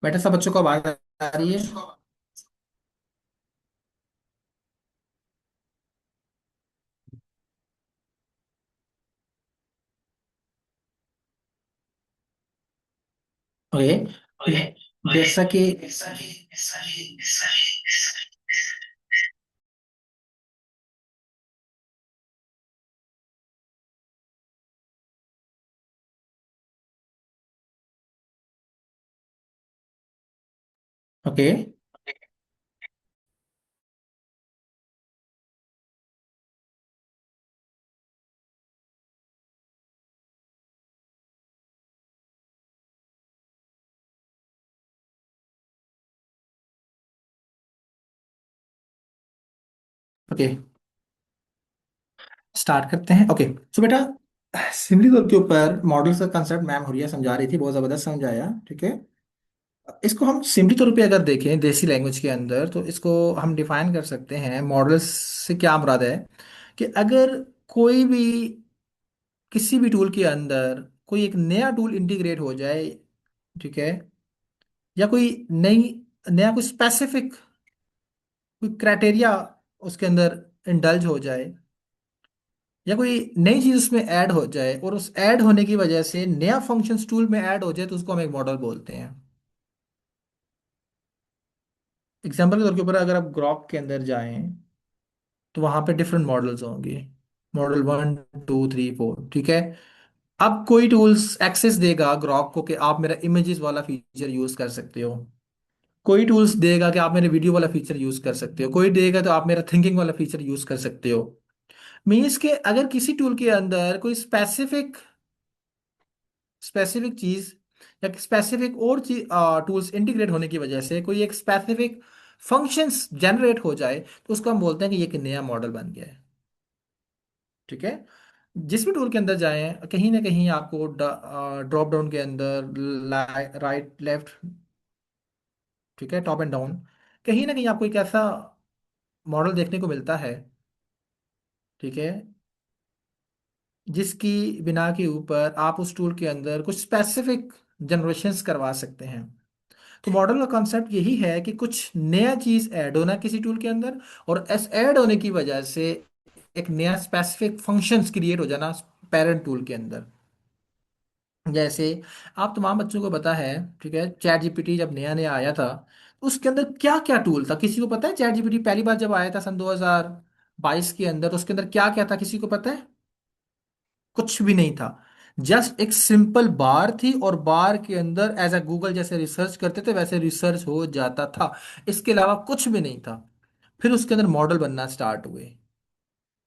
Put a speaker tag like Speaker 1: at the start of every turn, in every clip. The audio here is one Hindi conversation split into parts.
Speaker 1: बेटा सब बच्चों को आवाज आ रही है? ओके। जैसा कि ओके। ओके, स्टार्ट करते हैं। ओके। सो बेटा, सिमली तौर के ऊपर मॉडल्स का कंसेप्ट मैम हुरिया समझा रही थी, बहुत ज़बरदस्त समझाया। ठीक है। इसको हम सिंपली तौर पे अगर देखें देसी लैंग्वेज के अंदर, तो इसको हम डिफाइन कर सकते हैं मॉडल्स से क्या मुराद है। कि अगर कोई भी किसी भी टूल के अंदर कोई एक नया टूल इंटीग्रेट हो जाए, ठीक है, या कोई नई नया कोई स्पेसिफिक कोई क्राइटेरिया उसके अंदर इंडल्ज हो जाए, या कोई नई चीज उसमें ऐड हो जाए, और उस ऐड होने की वजह से नया फंक्शन टूल में ऐड हो जाए, तो उसको हम एक मॉडल बोलते हैं। एग्जाम्पल के तौर के ऊपर अगर आप ग्रॉक के अंदर जाएं, तो वहां पे डिफरेंट मॉडल्स होंगे। मॉडल 1 2 3 4, ठीक है। अब कोई टूल्स एक्सेस देगा ग्रॉक को कि आप मेरा इमेजेस वाला फीचर यूज कर सकते हो। कोई टूल्स देगा कि आप मेरे वीडियो वाला फीचर यूज कर सकते हो। कोई देगा तो आप मेरा थिंकिंग वाला फीचर यूज कर सकते हो। मीन्स के अगर किसी टूल के अंदर कोई स्पेसिफिक स्पेसिफिक चीज या स्पेसिफिक और चीज टूल्स इंटीग्रेट होने की वजह से कोई एक स्पेसिफिक फंक्शंस जनरेट हो जाए, तो उसको हम बोलते हैं कि ये एक नया मॉडल बन गया है। ठीक है। जिस भी टूल के अंदर जाएं, कहीं ना कहीं आपको ड्रॉप डाउन के अंदर राइट लेफ्ट, ठीक है, टॉप एंड डाउन, कहीं ना कहीं आपको एक ऐसा मॉडल देखने को मिलता है, ठीक है, जिसकी बिना के ऊपर आप उस टूल के अंदर कुछ स्पेसिफिक जनरेशंस करवा सकते हैं। तो मॉडल का कॉन्सेप्ट यही है कि कुछ नया चीज ऐड होना किसी टूल के अंदर, और इस ऐड होने की वजह से एक नया स्पेसिफिक फंक्शंस क्रिएट हो जाना पेरेंट टूल के अंदर। जैसे आप तमाम बच्चों को पता है, ठीक है, चैट जीपीटी जब नया नया आया था, तो उसके अंदर क्या क्या टूल था किसी को पता है? चैट जीपीटी पहली बार जब आया था सन 2022 के अंदर, तो उसके अंदर क्या क्या था किसी को पता है? कुछ भी नहीं था। जस्ट एक सिंपल बार थी, और बार के अंदर एज अ गूगल जैसे रिसर्च करते थे वैसे रिसर्च हो जाता था। इसके अलावा कुछ भी नहीं था। फिर उसके अंदर मॉडल बनना स्टार्ट हुए,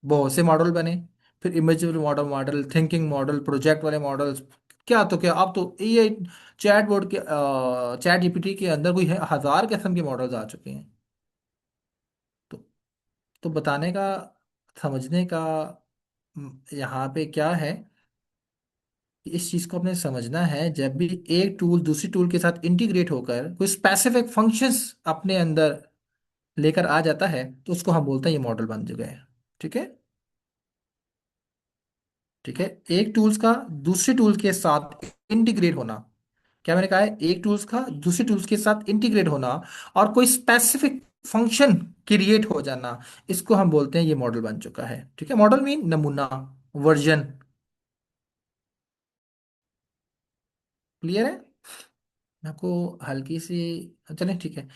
Speaker 1: बहुत से मॉडल बने। फिर imageable model model thinking model, project वाले मॉडल्स, क्या तो क्या, अब तो ये चैट बोर्ड के चैट जीपीटी के अंदर कोई 1000 किस्म के मॉडल्स आ चुके हैं। तो तो बताने का, समझने का यहाँ पे क्या है, इस चीज को अपने समझना है। जब भी एक टूल दूसरी टूल के साथ इंटीग्रेट होकर कोई स्पेसिफिक फंक्शंस अपने अंदर लेकर आ जाता है, तो उसको हम बोलते हैं ये मॉडल बन चुका है। ठीक है। ठीक है। एक टूल्स का दूसरे टूल के साथ इंटीग्रेट होना, क्या मैंने कहा है? एक टूल्स का दूसरे टूल्स के साथ इंटीग्रेट होना, और कोई स्पेसिफिक फंक्शन क्रिएट हो जाना, इसको हम बोलते हैं ये मॉडल बन चुका है। ठीक है। मॉडल मीन नमूना, वर्जन। क्लियर है? मैं आपको हल्की सी, चलें ठीक है।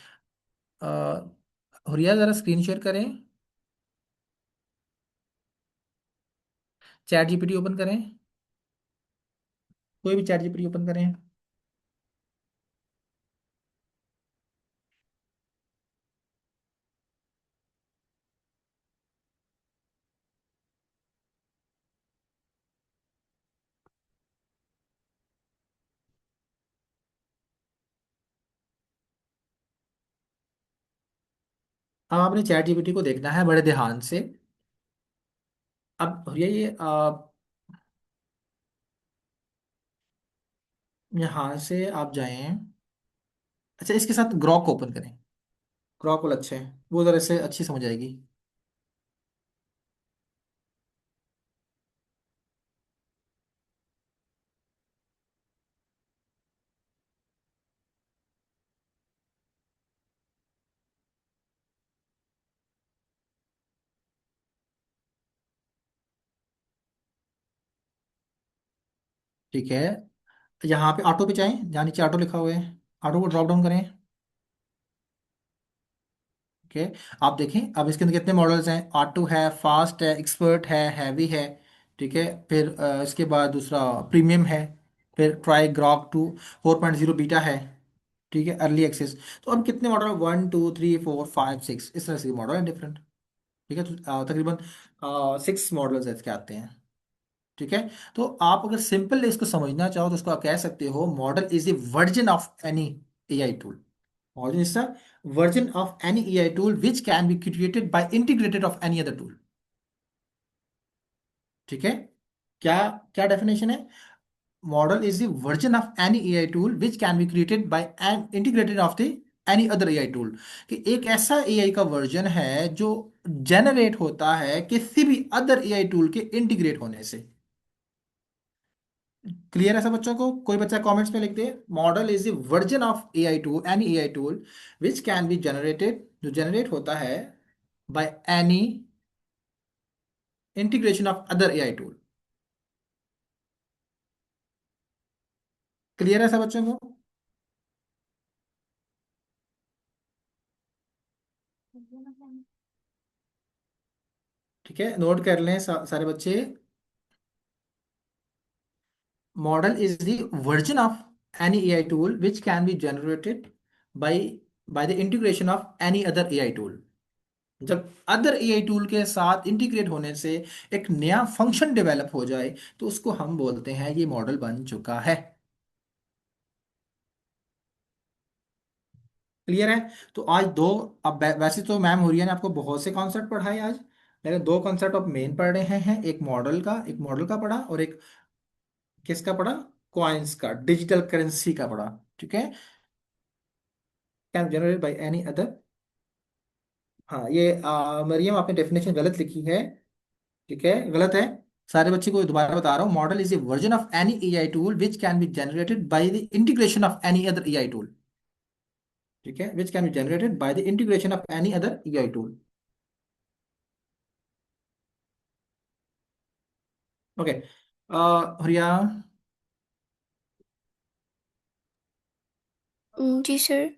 Speaker 1: हुरिया ज़रा स्क्रीन शेयर करें, चैट जीपीटी ओपन करें, कोई भी चैट जीपीटी ओपन करें। अब आपने चैट जीपीटी को देखना है बड़े ध्यान से। अब हुरिया ये यहाँ से आप जाएं। अच्छा, इसके साथ ग्रॉक ओपन करें। ग्रॉक वाला अच्छा है, वो ज़रा इससे अच्छी समझ आएगी। ठीक है, यहाँ पे ऑटो पे जाएं, जहाँ नीचे ऑटो लिखा हुआ है, ऑटो को ड्रॉप डाउन करें। ओके, आप देखें अब इसके अंदर कितने मॉडल्स हैं। ऑटो है, फास्ट है, एक्सपर्ट है, हैवी है। ठीक है, फिर इसके बाद दूसरा प्रीमियम है, फिर ट्राई ग्रॉक टू 4.0 बीटा है। ठीक है, अर्ली एक्सेस। तो अब कितने मॉडल, 1 2 3 4 5 6, इस तरह से मॉडल है डिफरेंट। ठीक है, तो तकरीबन 6 मॉडल्स इसके आते हैं। ठीक है, तो आप अगर सिंपल इसको समझना चाहो तो उसको आप कह सकते हो model is a version of any AI tool. Model is the version of any AI tool which can be created by integrated of any other tool. ठीक है, क्या क्या डेफिनेशन है। Model is the version of any AI tool which can be created by an integrated of the any other AI tool. कि एक ऐसा एआई का वर्जन है जो जनरेट होता है किसी भी अदर एआई टूल के इंटीग्रेट होने से। क्लियर है सब बच्चों को? कोई बच्चा कमेंट्स में लिख दे, model is the version of AI tool, any AI tool which can be generated, जो जनरेट होता है by any integration of other AI tool. Clear है सब बच्चों को? ठीक है, नोट कर लें सारे बच्चे। Model is the version of any AI tool which can be generated by by the integration of any other AI tool. जब अदर एआई टूल के साथ इंटीग्रेट होने से एक नया फंक्शन डेवलप हो जाए तो उसको हम बोलते हैं ये मॉडल बन चुका है। क्लियर है? तो आज दो, अब वैसे तो मैम हुरिया ने आपको बहुत से कॉन्सेप्ट पढ़ाए आज, लेकिन दो कॉन्सेप्ट आप मेन पढ़ रहे हैं, एक मॉडल का पढ़ा और एक किसका पढ़ा, कॉइन्स का, डिजिटल करेंसी का पढ़ा। ठीक है, can generate by any other. हाँ, ये मरियम आपने डेफिनेशन गलत लिखी है। ठीक है, गलत है। सारे बच्चे को दोबारा बता रहा हूँ, model is a version of any AI tool which can be generated by the integration of any other AI tool. ठीक है, विच can be generated by the integration of any other AI tool. Okay, हरिया,
Speaker 2: जी सर।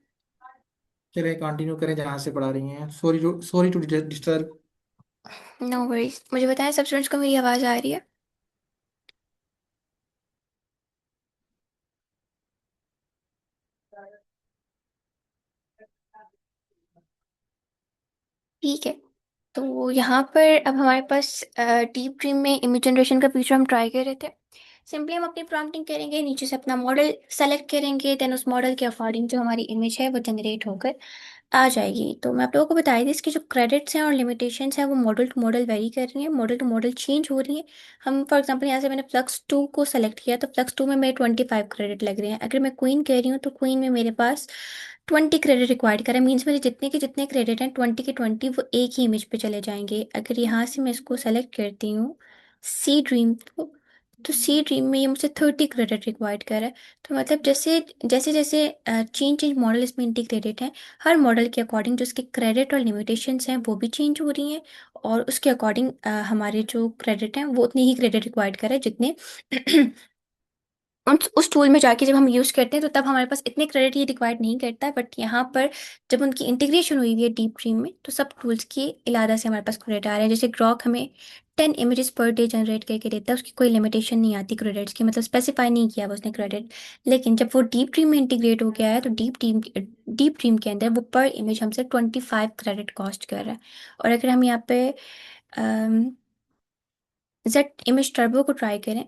Speaker 1: चलिए कंटिन्यू करें जहां से पढ़ा रही हैं। Sorry to disturb.
Speaker 2: No worries, मुझे बताएं सब स्टूडेंट्स को मेरी आवाज़ आ रही है? ठीक है, तो यहाँ पर अब हमारे पास डीप ड्रीम में इमेज जनरेशन का फीचर हम ट्राई कर रहे थे। सिंपली हम अपनी प्रॉम्प्टिंग करेंगे, नीचे से अपना मॉडल सेलेक्ट करेंगे, देन उस मॉडल के अकॉर्डिंग जो हमारी इमेज है वो जनरेट होकर आ जाएगी। तो मैं आप लोगों को बता दी इसकी जो क्रेडिट्स हैं और लिमिटेशंस हैं वो मॉडल टू मॉडल वेरी कर रही हैं, मॉडल टू मॉडल चेंज हो रही हैं। हम फॉर एग्जांपल यहाँ से मैंने फ्लक्स 2 को सेलेक्ट किया तो फ्लक्स 2 में मेरे 25 क्रेडिट लग रहे हैं। अगर मैं क्वीन कह रही हूँ तो क्वीन में मेरे पास 20 क्रेडिट रिक्वायर्ड करें, मीन्स मेरे जितने के जितने क्रेडिट हैं 20 के 20 वो एक ही इमेज पे चले जाएंगे। अगर यहाँ से मैं इसको सेलेक्ट करती हूँ सी ड्रीम को, तो सी ड्रीम में ये मुझसे 30 क्रेडिट रिक्वायर्ड कर रहा है। तो मतलब जैसे जैसे जैसे चेंज चेंज मॉडल इसमें इंटीग्रेटेड है, हर मॉडल के अकॉर्डिंग जो उसके क्रेडिट और लिमिटेशंस हैं वो भी चेंज हो रही हैं, और उसके अकॉर्डिंग हमारे जो क्रेडिट हैं वो उतने ही क्रेडिट रिक्वायर्ड कर रहे हैं जितने उस टूल में जाके जब हम यूज़ करते हैं तो तब हमारे पास इतने क्रेडिट ये रिक्वायर्ड नहीं करता है। बट यहाँ पर जब उनकी इंटीग्रेशन हुई हुई है डीप ड्रीम में तो सब टूल्स की इलादा से हमारे पास क्रेडिट आ रहे हैं। जैसे ग्रॉक हमें 10 इमेजेस पर डे जनरेट करके देता है, उसकी कोई लिमिटेशन नहीं आती क्रेडिट्स की, मतलब स्पेसिफाई नहीं किया हुआ उसने क्रेडिट। लेकिन जब वो डीप ड्रीम में इंटीग्रेट हो गया है तो डीप ड्रीम के अंदर वो पर इमेज हमसे 25 क्रेडिट कॉस्ट कर रहा है। और अगर हम यहाँ पे जेट इमेज टर्बो को ट्राई करें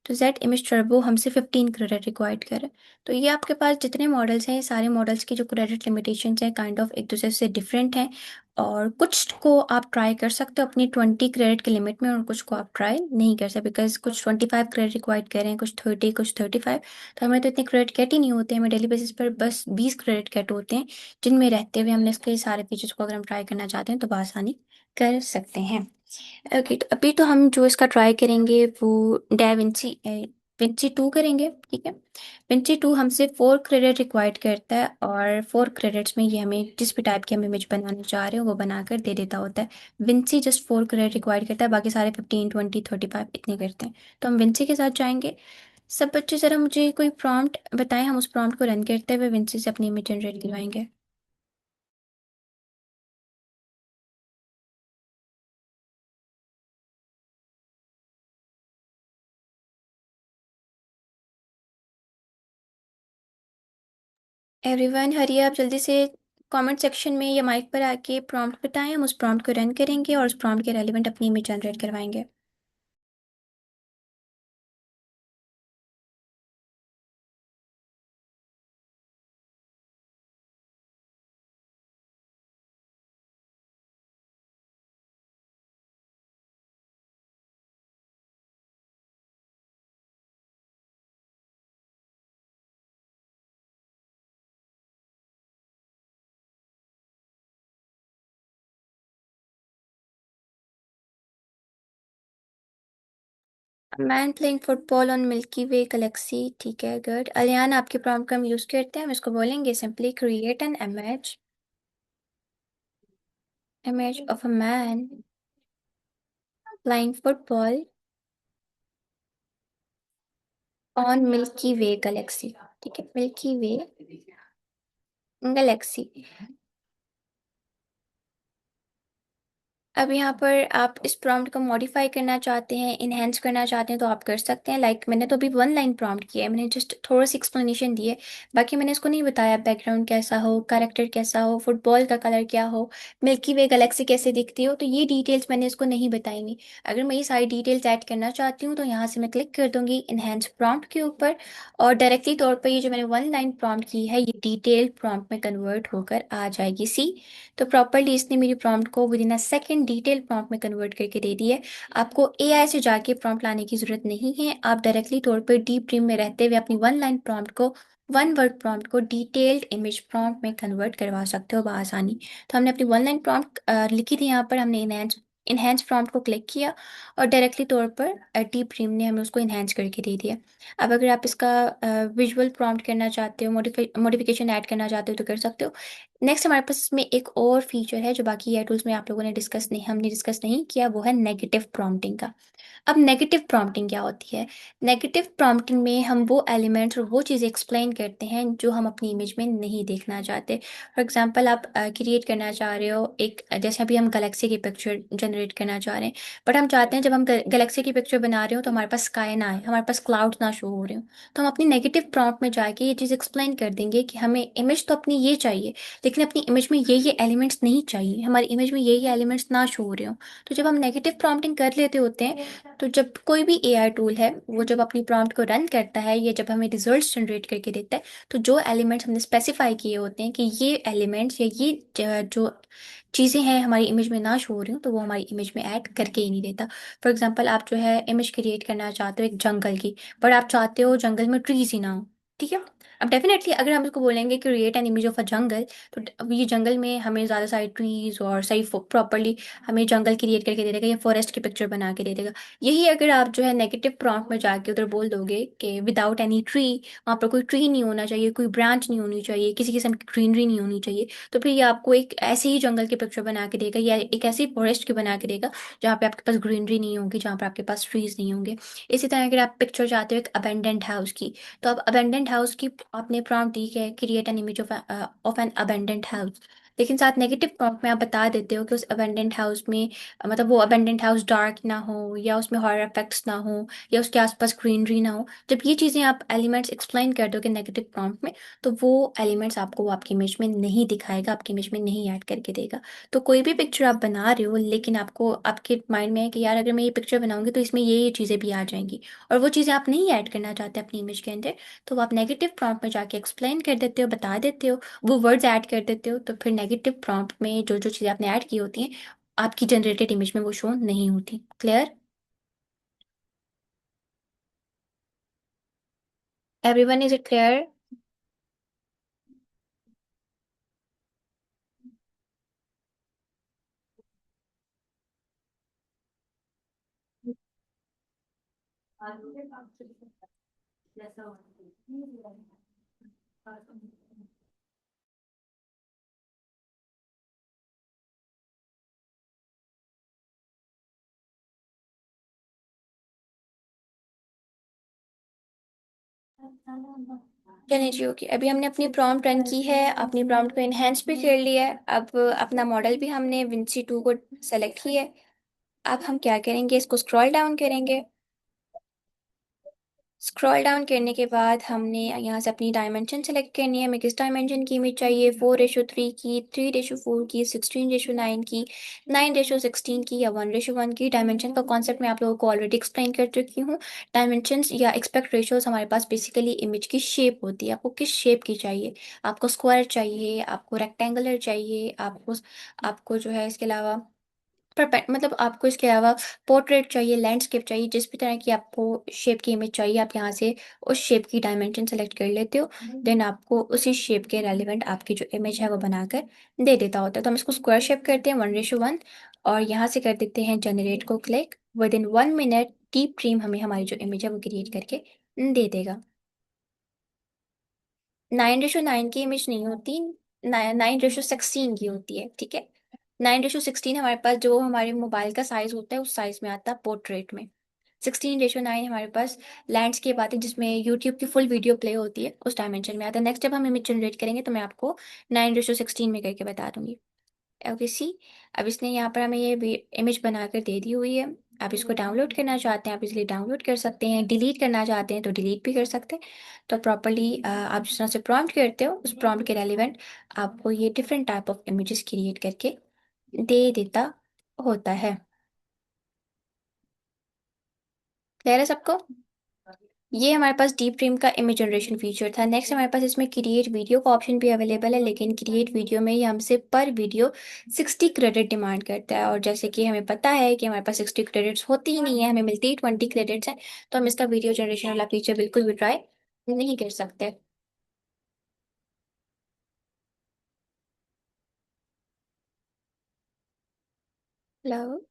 Speaker 2: तो जेट इमेज टर्बो हमसे 15 क्रेडिट रिक्वायर्ड करे। तो ये आपके पास जितने मॉडल्स हैं ये सारे मॉडल्स की जो क्रेडिट लिमिटेशंस हैं काइंड ऑफ एक दूसरे से डिफरेंट हैं, और कुछ को आप ट्राई कर सकते हो अपनी 20 क्रेडिट के लिमिट में और कुछ को आप ट्राई नहीं कर सकते, बिकॉज कुछ 25 क्रेडिट रिक्वायर्ड कर रहे हैं, कुछ 30, कुछ 35। तो हमें तो इतने क्रेडिट गेट ही नहीं होते, हमें डेली बेसिस पर बस 20 क्रेडिट गेट होते हैं, जिनमें रहते हुए हमने इसके सारे फीचर्स को अगर हम ट्राई करना चाहते हैं तो बआसानी कर सकते हैं। ओके, तो अभी तो हम जो इसका ट्राई करेंगे वो डाविंची विंची 2 करेंगे। ठीक है, विंची 2 हमसे 4 क्रेडिट रिक्वायर्ड करता है, और 4 क्रेडिट्स में ये हमें जिस भी टाइप की हम इमेज बनाना चाह रहे हो वो बनाकर दे देता होता है। विंची जस्ट 4 क्रेडिट रिक्वायर्ड करता है, बाकी सारे 15, 20, 35 इतने करते हैं। तो हम विंची के साथ जाएंगे, सब बच्चे ज़रा मुझे कोई प्रॉम्प्ट बताएं, हम उस प्रॉम्प्ट को रन करते हुए विंसी से अपनी इमेज जनरेट करवाएंगे। एवरीवन हरी आप जल्दी से कमेंट सेक्शन में या माइक पर आके प्रॉम्प्ट बताएं, हम उस प्रॉम्प्ट को रन करेंगे और उस प्रॉम्प्ट के रेलिवेंट अपनी इमेज जनरेट करवाएंगे। Man playing football on milky way Galaxy, ठीक है गुड। अलियान आपके प्रॉम्प्ट का हम यूज़ करते हैं, हम इसको बोलेंगे simply create an image of a man playing football on milky way Galaxy. ठीक है, मिल्की वे गैलेक्सी। अब यहाँ पर आप इस प्रॉम्प्ट को मॉडिफाई करना चाहते हैं, इनहेंस करना चाहते हैं तो आप कर सकते हैं। लाइक मैंने तो अभी वन लाइन प्रॉम्प्ट किया है, मैंने जस्ट थोड़ा सी एक्सप्लेनेशन दी है। बाकी मैंने इसको नहीं बताया बैकग्राउंड कैसा हो, कैरेक्टर कैसा हो, फुटबॉल का कलर क्या हो, मिल्की वे गैलेक्सी कैसे दिखती हो, तो ये डिटेल्स मैंने इसको नहीं बताई हुई। अगर मैं ये सारी डिटेल्स ऐड करना चाहती हूँ तो यहाँ से मैं क्लिक कर दूंगी इनहेंस प्रॉम्प्ट के ऊपर, और डायरेक्टली तौर पर ये जो मैंने वन लाइन प्रॉम्प्ट की है ये डिटेल प्रॉम्प्ट में कन्वर्ट होकर आ जाएगी। सी, तो प्रॉपरली इसने मेरी प्रॉम्प्ट को with in a second detail prompt में कन्वर्ट करके दे दी है। आपको एआई से जाके प्रॉम्प्ट लाने की जरूरत नहीं है, आप डायरेक्टली तौर पर डीप ड्रीम में रहते हुए अपनी वन लाइन प्रॉम्प्ट को, वन वर्ड प्रॉम्प्ट को डिटेल्ड इमेज प्रॉम्प्ट में कन्वर्ट करवा सकते हो बआसानी। तो हमने अपनी वन लाइन प्रॉम्प्ट लिखी थी, यहाँ पर हमने इनहेंस प्रॉम्प्ट को क्लिक किया और डायरेक्टली तौर पर डीप ड्रीम ने हमें उसको इनहेंस करके दे दिया। अब अगर आप इसका विजुअल प्रॉम्प्ट करना चाहते हो, मॉडिफिकेशन ऐड करना चाहते हो तो कर सकते हो। नेक्स्ट हमारे पास इसमें एक और फीचर है जो बाकी एआई टूल्स में आप लोगों ने हमने डिस्कस नहीं किया, वो है नेगेटिव प्रॉम्प्टिंग का। अब नेगेटिव प्रॉम्प्टिंग क्या होती है? नेगेटिव प्रॉम्प्टिंग में हम वो एलिमेंट्स और वो चीज़ें एक्सप्लेन करते हैं जो हम अपनी इमेज में नहीं देखना चाहते। फॉर एग्जांपल आप क्रिएट करना चाह रहे हो एक, जैसे अभी हम गैलेक्सी की पिक्चर जनरेट करना चाह रहे हैं, बट हम चाहते हैं जब हम गैलेक्सी की पिक्चर बना रहे हो तो हमारे पास स्काई ना आए, हमारे पास क्लाउड्स ना शो हो रहे हो। तो हम अपनी नेगेटिव प्रॉम्प्ट में जाके ये चीज़ एक्सप्लेन कर देंगे कि हमें इमेज तो अपनी ये चाहिए, लेकिन अपनी इमेज में ये एलिमेंट्स नहीं चाहिए, हमारी इमेज में ये एलिमेंट्स ना शो हो रहे हो। तो जब हम नेगेटिव प्रॉम्प्टिंग कर लेते होते हैं, तो जब कोई भी एआई टूल है वो जब अपनी प्रॉम्प्ट को रन करता है या जब हमें रिजल्ट्स जनरेट करके देता है, तो जो एलिमेंट्स हमने स्पेसिफाई किए होते हैं कि ये एलिमेंट्स या ये जो चीज़ें हैं हमारी इमेज में ना शो हो रही हो, तो वो हमारी इमेज में ऐड करके ही नहीं देता। फॉर एग्जाम्पल आप जो है इमेज क्रिएट करना चाहते हो एक जंगल की, पर आप चाहते हो जंगल में ट्रीज ही ना हो, ठीक है। अब डेफिनेटली अगर हम इसको बोलेंगे create an image of a jungle, तो अब ये जंगल में हमें ज़्यादा सारी ट्रीज और सही प्रॉपरली हमें जंगल क्रिएट करके दे देगा या फॉरेस्ट की पिक्चर बना के दे देगा। यही अगर आप जो है नेगेटिव प्रॉम्प्ट में जाके उधर बोल दोगे कि विदाउट एनी ट्री, वहाँ पर कोई ट्री नहीं होना चाहिए, कोई ब्रांच नहीं होनी चाहिए, किसी किस्म की ग्रीनरी नहीं होनी चाहिए, तो फिर ये आपको एक ऐसे ही जंगल की पिक्चर बना के देगा या एक ऐसी फॉरेस्ट की बना के देगा जहाँ पे आपके पास ग्रीनरी नहीं होगी, जहाँ पर आपके पास ट्रीज नहीं होंगे। इसी तरह अगर आप पिक्चर चाहते हो एक अबेंडेंट हाउस की, तो अब अबेंडेंट हाउस की आपने प्रॉम्प्ट दी है create an image of an abandoned house, लेकिन साथ नेगेटिव प्रॉम्प्ट में आप बता देते हो कि उस अबेंडेंट हाउस में मतलब वो अबेंडेंट हाउस डार्क ना हो या उसमें हॉरर इफेक्ट्स ना हो या उसके आसपास ग्रीनरी ना हो। जब ये चीज़ें आप एलिमेंट्स एक्सप्लेन कर दोगे नेगेटिव प्रॉम्प्ट में, तो वो एलिमेंट्स आपको वो आपकी इमेज में नहीं दिखाएगा, आपकी इमेज में नहीं ऐड करके देगा। तो कोई भी पिक्चर आप बना रहे हो लेकिन आपको आपके माइंड में है कि यार अगर मैं ये पिक्चर बनाऊंगी तो इसमें ये चीज़ें भी आ जाएंगी, और वो चीज़ें आप नहीं ऐड करना चाहते अपनी इमेज के अंदर, तो वो आप नेगेटिव प्रॉम्प्ट में जाके एक्सप्लेन कर देते हो, बता देते हो, वो वर्ड्स ऐड कर देते हो, तो फिर नेगेटिव प्रॉम्प्ट में जो जो चीज़ें आपने ऐड की होती हैं आपकी जनरेटेड इमेज में वो शो नहीं होती। Clear? Everyone is it clear? चलिए जी, ओके। अभी हमने अपनी प्रॉम्प्ट रन की है, अपनी प्रॉम्प्ट को इनहेंस भी कर लिया है। अब अपना मॉडल भी हमने विंसी 2 को सेलेक्ट किया है। अब हम क्या करेंगे, इसको स्क्रॉल डाउन करेंगे। स्क्रॉल डाउन करने के बाद हमने यहाँ से अपनी डायमेंशन सेलेक्ट करनी है। हमें किस डायमेंशन की इमेज चाहिए, 4:3 की, 3:4 की, 16:9 की, 9:16 की, या 1:1 की। डायमेंशन का कॉन्सेप्ट मैं आप लोगों को ऑलरेडी एक्सप्लेन कर चुकी हूँ। डायमेंशंस या एक्सपेक्ट रेशियोज हमारे पास बेसिकली इमेज की शेप होती है। आपको किस शेप की चाहिए, आपको स्क्वायर चाहिए, आपको रेक्टेंगुलर चाहिए, आपको जो है इसके अलावा मतलब आपको इसके अलावा पोर्ट्रेट चाहिए, लैंडस्केप चाहिए, जिस भी तरह की आपको शेप की इमेज चाहिए, आप यहाँ से उस शेप की डायमेंशन सेलेक्ट कर लेते हो। देन आपको उसी शेप के रेलिवेंट आपकी जो इमेज है वो बनाकर दे देता होता है। तो हम इसको स्क्वायर शेप करते हैं 1:1, और यहाँ से कर देते हैं जनरेट को click. With in 1 minute deep dream हमें हमारी जो इमेज है वो क्रिएट करके दे देगा। 9:9 की इमेज नहीं होती, 9:16 की होती है, ठीक है। 9:16 हमारे पास जो हमारे मोबाइल का साइज होता है उस साइज में आता है पोर्ट्रेट में। 16:9 हमारे पास लैंडस्केप आती है जिसमें यूट्यूब की फुल वीडियो प्ले होती है, उस डायमेंशन में आता है। नेक्स्ट जब हम इमेज जनरेट करेंगे तो मैं आपको 9:16 में करके बता दूंगी। ओके सी, अब इसने यहाँ पर हमें ये इमेज बनाकर दे दी हुई है। आप इसको डाउनलोड करना चाहते हैं आप इसलिए डाउनलोड कर सकते हैं, डिलीट करना चाहते हैं तो डिलीट भी कर सकते हैं। तो प्रॉपरली आप जिस तरह से प्रॉम्प्ट करते हो उस प्रॉम्प्ट के रेलिवेंट आपको ये different type of images create करके दे देता होता है। क्लियर है सबको? ये हमारे पास डीप ड्रीम का इमेज जनरेशन फीचर था। नेक्स्ट हमारे पास इसमें क्रिएट वीडियो का ऑप्शन भी अवेलेबल है, लेकिन क्रिएट वीडियो में ये हमसे पर वीडियो 60 क्रेडिट डिमांड करता है। और जैसे कि हमें पता है कि हमारे पास 60 क्रेडिट्स होती ही नहीं है, हमें मिलती ही 20 क्रेडिट्स हैं। तो हम इसका वीडियो जनरेशन वाला फीचर बिल्कुल भी ट्राई नहीं कर सकते। हेलो।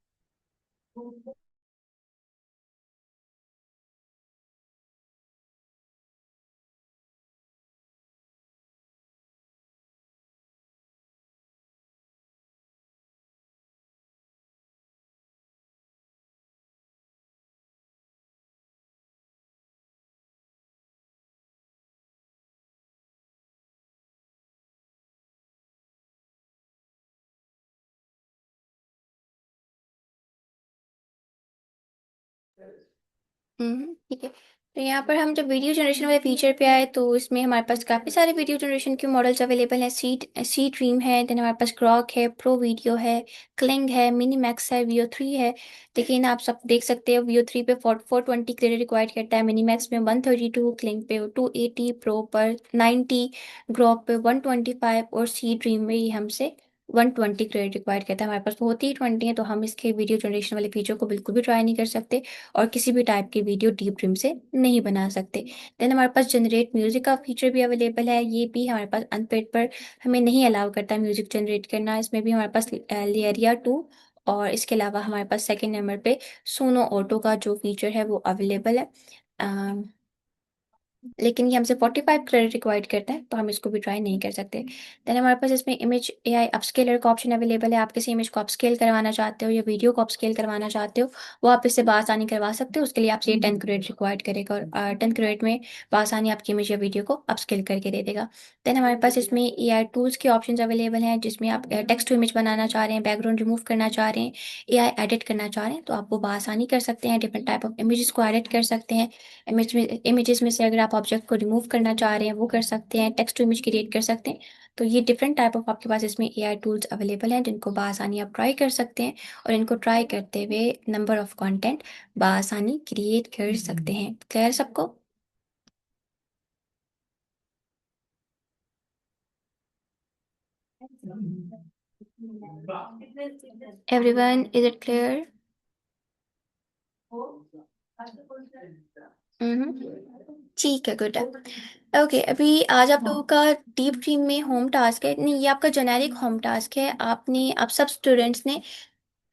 Speaker 2: ठीक है। तो यहाँ पर हम जब वीडियो जनरेशन वाले फीचर पे आए तो इसमें हमारे पास काफ़ी सारे वीडियो जनरेशन के मॉडल्स अवेलेबल हैं। सी ड्रीम है, देन हमारे पास ग्रॉक है, प्रो वीडियो है, क्लिंग है, मिनी मैक्स है, VO3 है। लेकिन आप सब देख सकते हो VO3 पे 420 क्रेडिट रिक्वायर्ड करता है, मिनी मैक्स में 132, क्लिंग पे 280, प्रो पर 90, ग्रॉक पे 125, और सी ड्रीम में ही हमसे 120 क्रेडिट रिक्वायर्ड करता है। हमारे पास बहुत ही 20 है, तो हम इसके वीडियो जनरेशन वाले फीचर को बिल्कुल भी ट्राई नहीं कर सकते और किसी भी टाइप की वीडियो डीप ड्रीम से नहीं बना सकते। देन हमारे पास जनरेट म्यूजिक का फीचर भी अवेलेबल है। ये भी हमारे पास अनपेड पर हमें नहीं अलाउ करता म्यूजिक जनरेट करना। इसमें भी हमारे पास लेयरिया 2, और इसके अलावा हमारे पास सेकेंड नंबर पे सोनो ऑटो का जो फीचर है वो अवेलेबल है। लेकिन ये हमसे 45 क्रेडिट रिक्वायर्ड करता है, तो हम इसको भी ट्राई नहीं कर सकते। देन हमारे पास इसमें इमेज AI अपस्केलर का ऑप्शन अवेलेबल है। आप किसी इमेज को अपस्केल करवाना चाहते हो या वीडियो को अपस्केल करवाना चाहते हो, वो आप इससे बआसानी करवा सकते हो। उसके लिए आपसे ये 10 क्रेडिट रिक्वायर्ड करेगा, और 10 क्रेडिट में बआसानी आपकी इमेज या वीडियो को अपस्केल करके दे देगा। देन हमारे पास इसमें AI टूल्स के ऑप्शन अवेलेबल हैं, जिसमें आप टेक्स्ट टू इमेज बनाना चाह रहे हैं, बैकग्राउंड रिमूव करना चाह रहे हैं, AI एडिट करना चाह रहे हैं, तो आप वो बआसानी कर सकते हैं। डिफरेंट टाइप ऑफ इमेजेस को एडिट कर सकते हैं। इमेजेस में से अगर आप ऑब्जेक्ट को रिमूव करना चाह रहे हैं वो कर सकते हैं, टेक्स्ट टू इमेज क्रिएट कर सकते हैं। तो ये डिफरेंट टाइप ऑफ आपके पास इसमें AI टूल्स अवेलेबल हैं, जिनको बआसानी आप ट्राई कर सकते हैं, और इनको ट्राई करते हुए नंबर ऑफ कंटेंट बआसानी क्रिएट कर सकते हैं। क्लियर सबको? Everyone, is it clear? ठीक है, गुड है। ओके, अभी आज आप लोगों का डीप ड्रीम में होम टास्क है, नहीं ये आपका जेनेरिक होम टास्क है। आप सब स्टूडेंट्स ने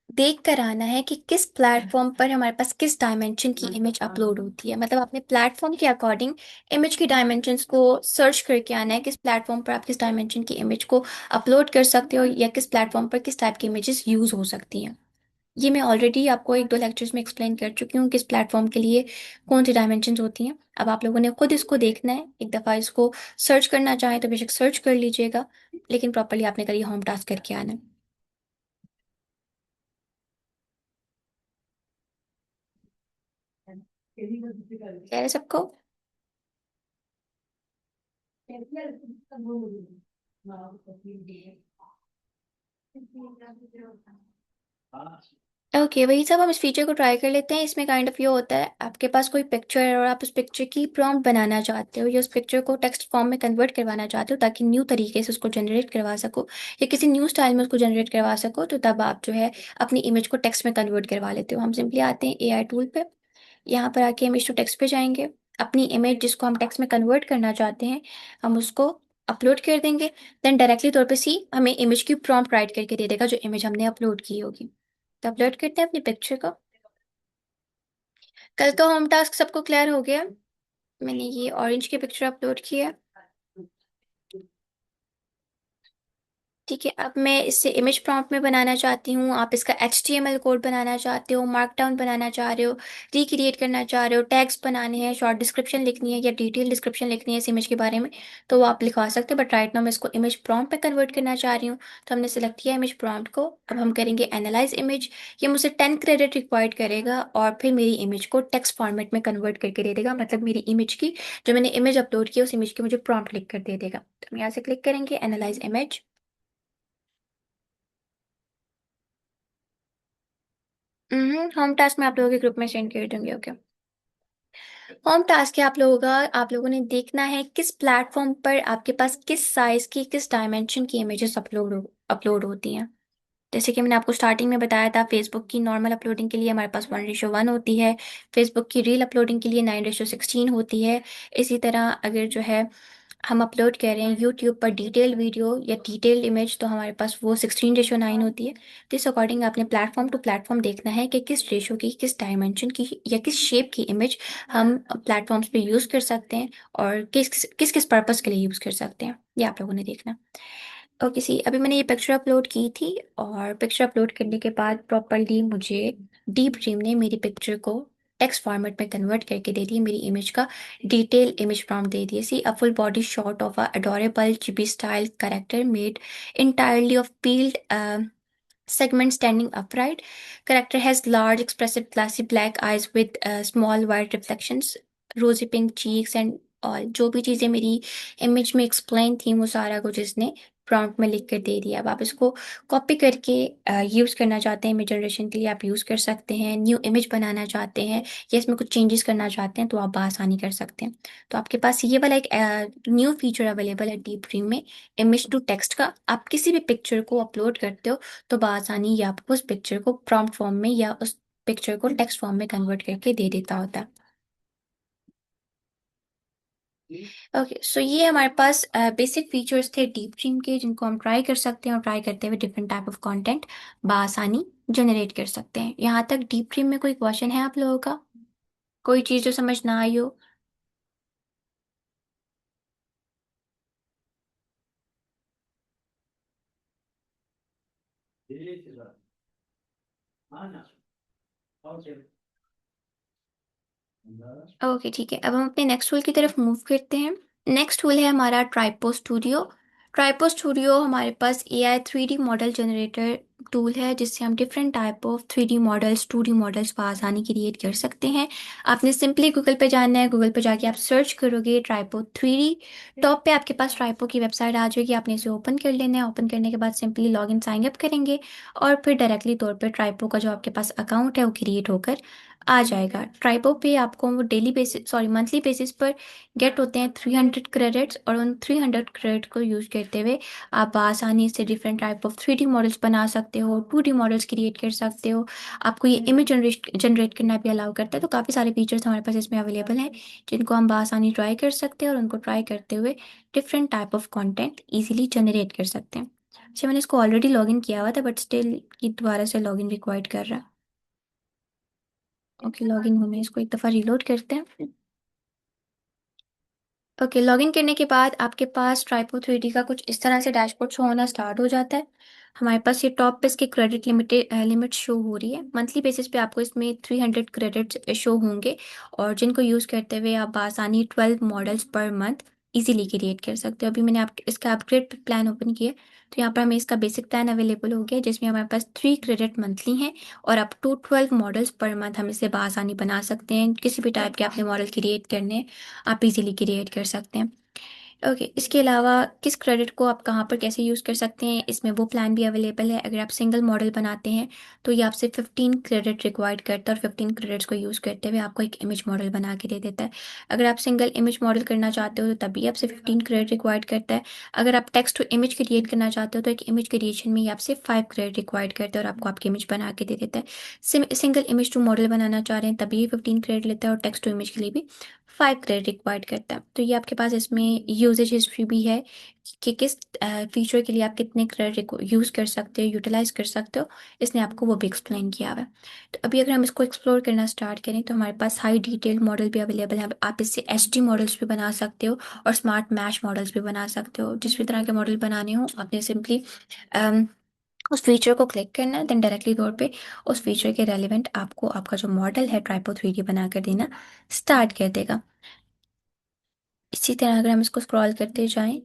Speaker 2: देख कर आना है कि किस प्लेटफॉर्म पर हमारे पास किस डायमेंशन की इमेज अपलोड होती है। मतलब आपने प्लेटफॉर्म के अकॉर्डिंग इमेज की डायमेंशंस को सर्च करके आना है, किस प्लेटफॉर्म पर आप किस डायमेंशन की इमेज को अपलोड कर सकते हो, या किस प्लेटफॉर्म पर किस टाइप की इमेजेस यूज हो सकती हैं। ये मैं ऑलरेडी आपको एक दो लेक्चर्स में एक्सप्लेन कर चुकी हूँ किस प्लेटफॉर्म के लिए कौन सी डायमेंशंस होती हैं। अब आप लोगों ने खुद इसको देखना है, एक दफ़ा इसको सर्च करना चाहें तो बेशक सर्च कर लीजिएगा, लेकिन प्रॉपरली आपने कल ये होम टास्क करके आना है। क्लियर है सबको? ओके, वही सब हम इस फीचर को ट्राई कर लेते हैं। इसमें काइंड ऑफ ये होता है, आपके पास कोई पिक्चर है और आप उस पिक्चर की प्रॉम्प्ट बनाना चाहते हो या उस पिक्चर को टेक्स्ट फॉर्म में कन्वर्ट करवाना चाहते हो ताकि न्यू तरीके से उसको जनरेट करवा सको या किसी न्यू स्टाइल में उसको जनरेट करवा सको, तो तब आप जो है अपनी इमेज को टेक्स्ट में कन्वर्ट करवा लेते हो। हम सिंपली आते हैं एआई टूल पे, यहाँ पर आके इमेज टू टेक्स्ट पे जाएंगे, अपनी इमेज जिसको हम टेक्स्ट में कन्वर्ट करना चाहते हैं हम उसको अपलोड कर देंगे। देन डायरेक्टली तौर पे सी हमें इमेज की प्रॉम्प्ट राइट करके दे देगा जो इमेज हमने अपलोड की होगी। तो अपलोड करते हैं अपनी पिक्चर को। कल तो होम टास्क सबको क्लियर हो गया। मैंने ये ऑरेंज की पिक्चर अपलोड की है। ठीक है, अब मैं इससे इमेज प्रॉम्प्ट में बनाना चाहती हूँ, आप इसका HTML कोड बनाना चाहते हो, मार्कडाउन बनाना चाह रहे हो, रिक्रिएट करना चाह रहे हो, टैग्स बनाने हैं, शॉर्ट डिस्क्रिप्शन लिखनी है या डिटेल डिस्क्रिप्शन लिखनी है इस इमेज के बारे में, तो वो आप लिखवा सकते हो। बट राइट नाउ मैं इसको इमेज प्रॉम्प्ट में कन्वर्ट करना चाह रही हूँ, तो हमने सेलेक्ट किया इमेज प्रॉम्प्ट को। अब हम करेंगे एनालाइज इमेज। ये मुझे 10 क्रेडिट रिक्वायर्ड करेगा और फिर मेरी इमेज को टेक्स्ट फॉर्मेट में कन्वर्ट करके दे देगा, मतलब मेरी इमेज की जो मैंने इमेज अपलोड की उस इमेज की मुझे प्रॉम्प्ट लिख कर दे देगा। तो हम यहाँ से क्लिक करेंगे एनालाइज इमेज। होम टास्क मैं आप लोगों के ग्रुप में सेंड कर दूंगी। ओके, होम टास्क है आप लोगों का, आप लोगों ने देखना है किस प्लेटफॉर्म पर आपके पास किस साइज की किस डायमेंशन की इमेजेस अपलोड होती हैं। जैसे कि मैंने आपको स्टार्टिंग में बताया था, फेसबुक की नॉर्मल अपलोडिंग के लिए हमारे पास 1:1 होती है, फेसबुक की रील अपलोडिंग के लिए 9:16 होती है। इसी तरह अगर जो है हम अपलोड कर रहे हैं यूट्यूब पर डिटेल वीडियो या डिटेल्ड इमेज, तो हमारे पास वो 16:9 होती है। तो इस अकॉर्डिंग आपने प्लेटफॉर्म टू प्लेटफॉर्म देखना है कि किस रेशो की, किस डायमेंशन की या किस शेप की इमेज हम प्लेटफॉर्म्स पे यूज़ कर सकते हैं और किस किस किस पर्पज़ के लिए यूज़ कर सकते हैं, ये आप लोगों ने देखना। ओके सी, अभी मैंने ये पिक्चर अपलोड की थी और पिक्चर अपलोड करने के बाद प्रॉपरली मुझे डीप ड्रीम ने मेरी पिक्चर को टेक्स्ट फॉर्मेट में कन्वर्ट करके दे दी, मेरी इमेज का डिटेल इमेज प्रॉम्प्ट दे दिए। See, a full body shot of a adorable chibi style character made entirely of peeled segment standing upright. Character has large, expressive, glassy black eyes with small white reflections, rosy pink cheeks and all। जो भी चीज़ें मेरी इमेज में एक्सप्लेन थी वो सारा कुछ इसने प्रॉम्प्ट में लिख कर दे दिया। अब आप इसको कॉपी करके यूज़ करना चाहते हैं इमेज जनरेशन के लिए आप यूज़ कर सकते हैं, न्यू इमेज बनाना चाहते हैं या इसमें कुछ चेंजेस करना चाहते हैं तो आप आसानी कर सकते हैं। तो आपके पास ये वाला एक न्यू फीचर अवेलेबल है डीप ड्रीम में, इमेज टू टेक्स्ट का। आप किसी भी पिक्चर को अपलोड करते हो तो बआसानी ये आपको उस पिक्चर को प्रॉम्प्ट फॉर्म में या उस पिक्चर को टेक्स्ट फॉर्म में कन्वर्ट करके दे देता होता है। ओके, सो ये हमारे पास बेसिक फीचर्स थे डीप स्ट्रीम के जिनको हम ट्राई कर सकते हैं और ट्राई करते हुए डिफरेंट टाइप ऑफ कंटेंट बआसानी जनरेट कर सकते हैं। यहाँ तक डीप स्ट्रीम में कोई क्वेश्चन है आप लोगों का, कोई चीज़ जो समझ ना आई हो? ओके ठीक है, अब हम अपने नेक्स्ट टूल की तरफ मूव करते हैं। नेक्स्ट टूल है हमारा ट्राइपो स्टूडियो। ट्राइपो स्टूडियो हमारे पास AI 3D model generator tool है जिससे हम different type of 3D models 2D models आसानी क्रिएट कर सकते हैं। आपने सिंपली गूगल पे जाना है, गूगल पे जाके आप सर्च करोगे ट्राइपो 3D, टॉप पे आपके पास ट्राइपो की वेबसाइट आ जाएगी, आपने इसे ओपन कर लेना है। ओपन करने के बाद simply log in sign up करेंगे और फिर डायरेक्टली तौर पर ट्राइपो का जो आपके पास अकाउंट है वो क्रिएट होकर आ जाएगा। ट्राइपो पे आपको वो daily basis sorry monthly basis पर गेट होते हैं 300 क्रेडिट्स, और उन 300 क्रेडिट को यूज़ करते हुए आप आसानी से different type of 3D models बना सकते हो, 2D मॉडल्स क्रिएट कर सकते हो। आपको ये इमेज जनरेट करना भी अलाउ करता है। तो काफ़ी सारे फीचर्स हमारे पास इसमें अवेलेबल हैं जिनको हम आसानी ट्राई कर सकते हैं और उनको ट्राई करते हुए different type of content easily generate कर सकते हैं। अच्छा, मैंने इसको ऑलरेडी लॉगिन किया हुआ था बट स्टिल ये दोबारा से लॉगिन रिक्वायर्ड कर रहा है। ओके, लॉगिन होने इसको एक दफ़ा रीलोड करते हैं। ओके, लॉगिन करने के बाद आपके पास ट्राइपो 3D का कुछ इस तरह से डैशबोर्ड शो होना स्टार्ट हो जाता है। हमारे पास ये टॉप पे इसकी क्रेडिट लिमिट शो हो रही है। मंथली बेसिस पे आपको इसमें 300 क्रेडिट्स शो होंगे, और जिनको यूज़ करते हुए आप आसानी 12 models per month easily create कर सकते हो। अभी मैंने आप इसका अपग्रेड प्लान ओपन किया, तो यहाँ पर हमें इसका बेसिक प्लान अवेलेबल हो गया, जिसमें हमारे पास 3 क्रेडिट मंथली हैं, और up to 12 models per month हम इसे आसानी बना सकते हैं। किसी भी टाइप के आपने मॉडल क्रिएट करने हैं, आप इजीली क्रिएट कर सकते हैं। ओके, इसके अलावा किस क्रेडिट को आप कहाँ पर कैसे यूज़ कर सकते हैं, इसमें वो प्लान भी अवेलेबल है। अगर आप सिंगल मॉडल बनाते हैं तो ये आपसे 15 क्रेडिट रिक्वायर्ड करता है, और 15 क्रेडिट्स को यूज़ करते हुए आपको एक इमेज मॉडल बना के दे देता है। अगर आप सिंगल इमेज मॉडल करना चाहते हो तो तभी आपसे 15 क्रेडिट रिक्वायर्ड करता है। अगर आप टेक्स्ट टू इमेज क्रिएट करना चाहते हो तो एक इमेज क्रिएशन में ये आपसे 5 क्रेडिट रिक्वायर्ड करता है, और आपको आपकी इमेज बना के दे देता है। सिंगल इमेज टू मॉडल बनाना चाह रहे हैं तभी ये 15 क्रेडिट लेता है, और टेक्स्ट टू इमेज के लिए भी 5 क्रेडिट रिक्वायर्ड करता है। तो ये आपके पास इसमें यूजेज हिस्ट्री भी है कि किस फीचर के लिए आप कितने क्रेडिट यूज़ कर सकते हो, यूटिलाइज कर सकते हो। इसने आपको वो भी एक्सप्लेन किया हुआ है। तो अभी अगर हम इसको एक्सप्लोर करना स्टार्ट करें तो हमारे पास हाई डिटेल्ड मॉडल भी अवेलेबल है। आप इससे एचडी मॉडल्स भी बना सकते हो, और स्मार्ट मैश मॉडल्स भी बना सकते हो। जिस भी तरह के मॉडल बनाने हो आपने सिंपली उस फीचर को क्लिक करना है, देन डायरेक्टली तौर पे उस फीचर के रेलिवेंट आपको आपका जो मॉडल है ट्राइपो 3D बना कर देना स्टार्ट कर देगा। इसी तरह अगर हम इसको स्क्रॉल करते जाएं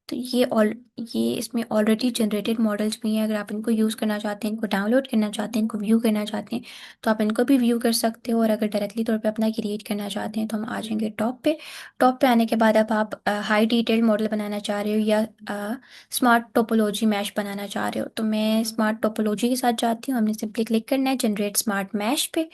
Speaker 2: तो ये इसमें ऑलरेडी जनरेटेड मॉडल्स भी हैं। अगर आप इनको यूज़ करना चाहते हैं, इनको डाउनलोड करना चाहते हैं, इनको व्यू करना चाहते हैं, तो आप इनको भी व्यू कर सकते हो। और अगर डायरेक्टली तौर पे अपना क्रिएट करना चाहते हैं तो हम आ जाएंगे टॉप पे। टॉप पे आने के बाद अब आप हाई डिटेल्ड मॉडल बनाना चाह रहे हो या स्मार्ट टोपोलॉजी मैश बनाना चाह रहे हो, तो मैं स्मार्ट टोपोलॉजी के साथ जाती हूँ। हमने सिंपली क्लिक करना है जनरेट स्मार्ट मैश पे।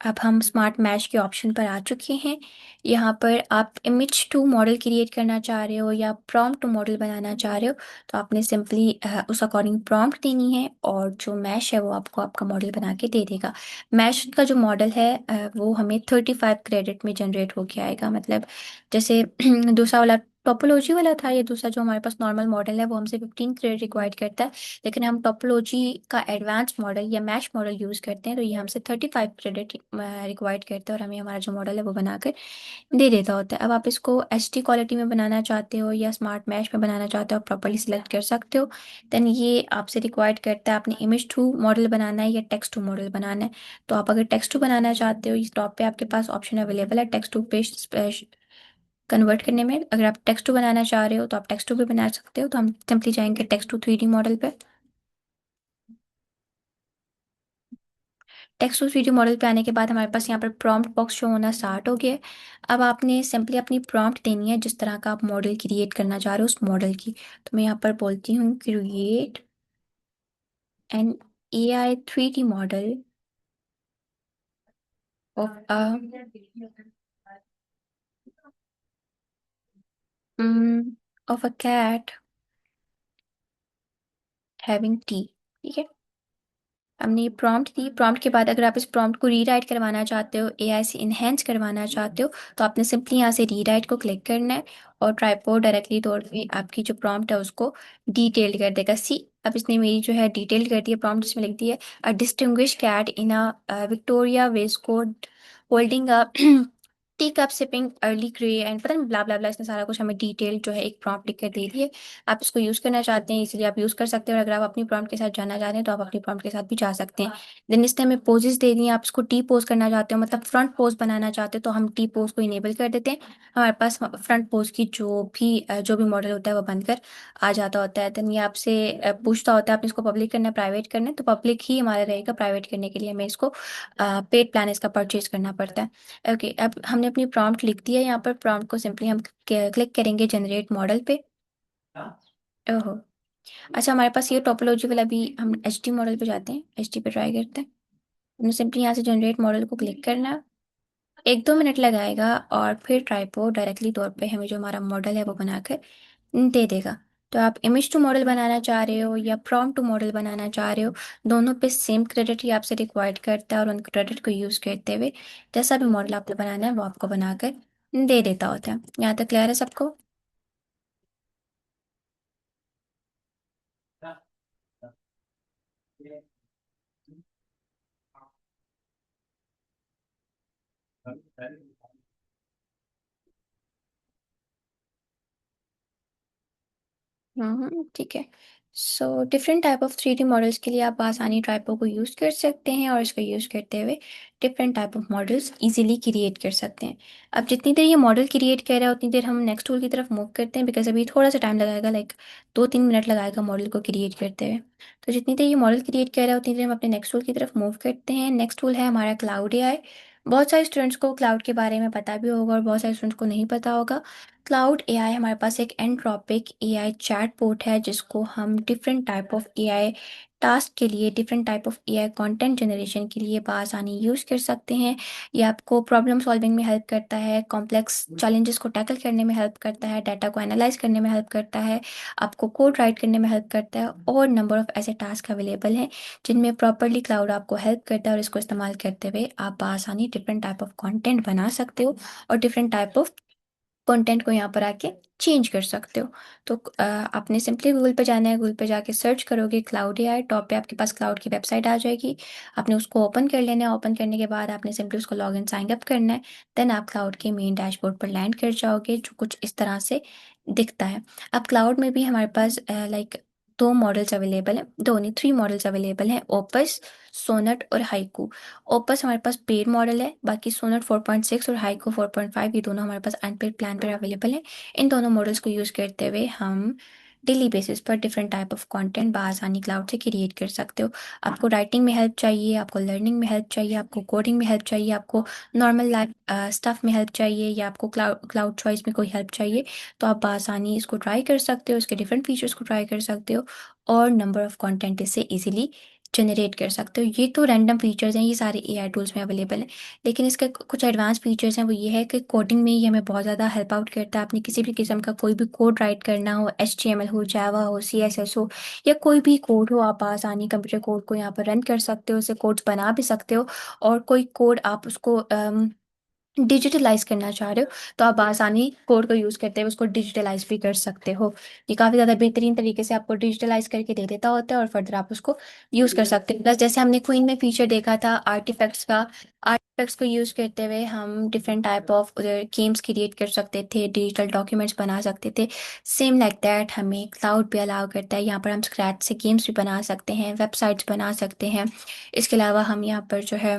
Speaker 2: अब हम स्मार्ट मैश के ऑप्शन पर आ चुके हैं। यहाँ पर आप इमेज टू मॉडल क्रिएट करना चाह रहे हो या प्रॉम्प्ट टू मॉडल बनाना चाह रहे हो, तो आपने सिंपली उस अकॉर्डिंग प्रॉम्प्ट देनी है, और जो मैश है वो आपको आपका मॉडल बना के दे देगा। मैश का जो मॉडल है वो हमें 35 क्रेडिट में जनरेट होके आएगा। मतलब जैसे दूसरा वाला टोपोलॉजी वाला था, ये दूसरा जो हमारे पास नॉर्मल मॉडल है वो हमसे 15 क्रेडिट रिक्वायर्ड करता है, लेकिन हम टोपोलॉजी का एडवांस मॉडल या मैश मॉडल यूज़ करते हैं तो ये हमसे 35 क्रेडिट रिक्वायर्ड करते हैं, और हमें हमारा जो मॉडल है वो बनाकर दे देता होता है। अब आप इसको एच डी क्वालिटी में बनाना चाहते हो या स्मार्ट मैश में बनाना चाहते हो, आप प्रॉपर्ली सिलेक्ट कर सकते हो। देन ये आपसे रिक्वायर्ड करता है आपने इमेज टू मॉडल बनाना है या टेक्स्ट टू मॉडल बनाना है। तो आप अगर टेक्स्ट टू बनाना चाहते हो, इस टॉप पे आपके पास ऑप्शन अवेलेबल है टेक्स्ट टू पे कन्वर्ट करने में। अगर आप टेक्स्ट टू बनाना चाह रहे हो तो आप टेक्स्ट टू भी बना सकते हो। तो हम सिंपली जाएंगे टेक्स्ट टू 3D मॉडल पे। टेक्स्ट टू 3D मॉडल पे आने के बाद हमारे पास यहाँ पर प्रॉम्प्ट बॉक्स शो होना स्टार्ट हो गया है। अब आपने सिंपली अपनी प्रॉम्प्ट देनी है जिस तरह का आप मॉडल क्रिएट करना चाह रहे हो उस मॉडल की। तो मैं यहाँ पर बोलती हूँ create an AI 3D model of a cat having tea. ठीक है, हमने ये प्रॉम्प्ट दी। प्रॉम्प्ट के बाद अगर आप इस प्रॉम्प्ट को रीराइट करवाना चाहते हो, एआई से इन्हेंस करवाना चाहते हो, तो आपने सिंपली यहाँ से रीराइट को क्लिक करना है, और ट्राइपो डायरेक्टली तौर पे आपकी जो प्रॉम्प्ट है उसको डिटेल्ड कर देगा। सी अब इसने मेरी जो है डिटेल्ड कर दी है प्रॉम्प्ट, जिसमें लिख दी है a distinguish cat in a Victoria waistcoat holding a tea cup sipping Earl Grey and पता नहीं ब्ला ब्ला ब्ला। इसने सारा कुछ हमें डिटेल जो है एक प्रॉम्प्ट लिख कर दे दी है। आप इसको यूज़ करना चाहते हैं इसलिए आप यूज़ कर सकते हैं, और अगर आप अपनी प्रॉम्प्ट के साथ जाना चाहते हैं तो आप अपनी प्रॉम्प्ट के साथ भी जा सकते हैं। देन इसने हमें पोजेस दे दी हैं। आप इसको टी पोज करना चाहते हो, मतलब फ्रंट पोज बनाना चाहते हो, तो हम टी पोज को इनेबल कर देते हैं। हमारे पास फ्रंट पोज की जो भी मॉडल होता है वो बनकर आ जाता होता है। देन ये आपसे पूछता होता है आपने इसको पब्लिक करना है प्राइवेट करना है, तो पब्लिक ही हमारा रहेगा। प्राइवेट करने के लिए हमें इसको पेड प्लान इसका परचेज करना पड़ता है। ओके, अब हमने अपनी प्रॉम्प्ट लिख दी है। यहाँ पर प्रॉम्प्ट को सिंपली हम क्लिक करेंगे जनरेट मॉडल पे। ओहो, अच्छा, हमारे पास ये टोपोलॉजी वाला भी, हम एच डी मॉडल पे जाते हैं, एच डी पे ट्राई करते हैं। हमने सिंपली यहाँ से जनरेट मॉडल को क्लिक करना है। 1-2 मिनट लगाएगा, और फिर ट्राइपो डायरेक्टली तौर पे हमें जो हमारा मॉडल है वो बनाकर दे देगा। तो आप इमेज टू मॉडल बनाना चाह रहे हो या प्रॉम्प्ट टू मॉडल बनाना चाह रहे हो, दोनों पे सेम क्रेडिट ही आपसे रिक्वायर्ड करता है, और उन क्रेडिट को यूज़ करते हुए जैसा भी मॉडल आपको बनाना है वो आपको बनाकर दे देता होता है। यहाँ तक क्लियर है सबको? ठीक है। So different type of 3D models के लिए आप आसानी ट्राइपो को यूज़ कर सकते हैं और इसको यूज़ करते हुए different type of models easily create कर सकते हैं। अब जितनी देर ये मॉडल क्रिएट कर रहा है उतनी देर हम नेक्स्ट टूल की तरफ मूव करते हैं, बिकॉज अभी थोड़ा सा टाइम लगाएगा, लाइक 2-3 मिनट लगाएगा मॉडल को क्रिएट करते हुए। तो जितनी देर ये मॉडल क्रिएट कर रहा है उतनी देर हम अपने नेक्स्ट टूल की तरफ मूव करते हैं। नेक्स्ट टूल है हमारा क्लाउड एआई। बहुत सारे स्टूडेंट्स को क्लाउड के बारे में पता भी होगा और बहुत सारे स्टूडेंट्स को नहीं पता होगा। क्लाउड एआई हमारे पास एक एंट्रोपिक एआई चैटबॉट है जिसको हम different type of AI task के लिए, different type of AI content generation के लिए बआसानी यूज़ कर सकते हैं। ये आपको प्रॉब्लम सॉल्विंग में हेल्प करता है, कॉम्प्लेक्स चैलेंजेस को टैकल करने में हेल्प करता है, डाटा को एनालाइज करने में हेल्प करता है, आपको कोड राइट करने में हेल्प करता है, और नंबर ऑफ ऐसे टास्क अवेलेबल हैं जिनमें प्रॉपरली क्लाउड आपको हेल्प करता है, और इसको इस्तेमाल करते हुए आप बआसानी डिफरेंट टाइप ऑफ कंटेंट बना सकते हो और डिफरेंट टाइप ऑफ कंटेंट को यहाँ पर आके चेंज कर सकते हो। तो आपने सिंपली गूगल पे जाना है, गूगल पे जाके सर्च करोगे क्लाउड एआई, टॉप पे आपके पास क्लाउड की वेबसाइट आ जाएगी। आपने उसको ओपन कर लेना है, ओपन करने के बाद आपने सिंपली उसको लॉग इन साइन अप करना है। देन आप क्लाउड के मेन डैशबोर्ड पर लैंड कर जाओगे जो कुछ इस तरह से दिखता है। अब क्लाउड में भी हमारे पास लाइक दो मॉडल्स अवेलेबल हैं, दो नहीं 3 मॉडल्स अवेलेबल हैं, ओपस, सोनट और हाइकू। ओपस हमारे पास पेड मॉडल है, बाकी सोनट 4.6 और हाइको 4.5 ये दोनों हमारे पास अनपेड प्लान पर अवेलेबल है। इन दोनों मॉडल्स को यूज़ करते हुए हम डेली बेसिस पर डिफरेंट टाइप ऑफ कंटेंट बआसानी क्लाउड से क्रिएट कर सकते हो। आपको राइटिंग में हेल्प चाहिए, आपको लर्निंग में हेल्प चाहिए, आपको कोडिंग में हेल्प चाहिए, आपको नॉर्मल लाइफ स्टफ में हेल्प चाहिए, या आपको क्लाउड क्लाउड चॉइस में कोई हेल्प चाहिए, तो आप बआसानी इसको ट्राई कर सकते हो, इसके डिफरेंट फीचर्स को ट्राई कर सकते हो और नंबर ऑफ कंटेंट इससे इजीली जनरेट कर सकते हो। ये तो रैंडम फीचर्स हैं, ये सारे एआई टूल्स में अवेलेबल हैं। लेकिन इसके कुछ एडवांस फीचर्स हैं, वो ये है कि कोडिंग में ये हमें बहुत ज़्यादा हेल्प आउट करता है। आपने किसी भी किस्म का कोई भी कोड राइट करना हो, HTML हो, जावा हो, CSS हो, या कोई भी कोड हो, आप आसानी कंप्यूटर कोड को यहाँ पर रन कर सकते हो, उसे कोड्स बना भी सकते हो। और कोई कोड आप उसको डिजिटलाइज करना चाह रहे हो तो आप आसानी कोड को यूज़ करते हुए उसको डिजिटलाइज भी कर सकते हो। ये काफ़ी ज़्यादा बेहतरीन तरीके से आपको डिजिटलाइज करके दे देता होता है और फर्दर आप उसको यूज़ कर सकते हो। प्लस जैसे हमने क्वीन में फीचर देखा था आर्टिफैक्ट्स का, आर्टिफैक्ट्स को यूज़ करते हुए हम different type of games create कर सकते थे, डिजिटल डॉक्यूमेंट्स बना सकते थे। सेम लाइक दैट हमें क्लाउड भी अलाउ करता है, यहाँ पर हम स्क्रैच से गेम्स भी बना सकते हैं, वेबसाइट्स बना सकते हैं। इसके अलावा हम यहाँ पर जो है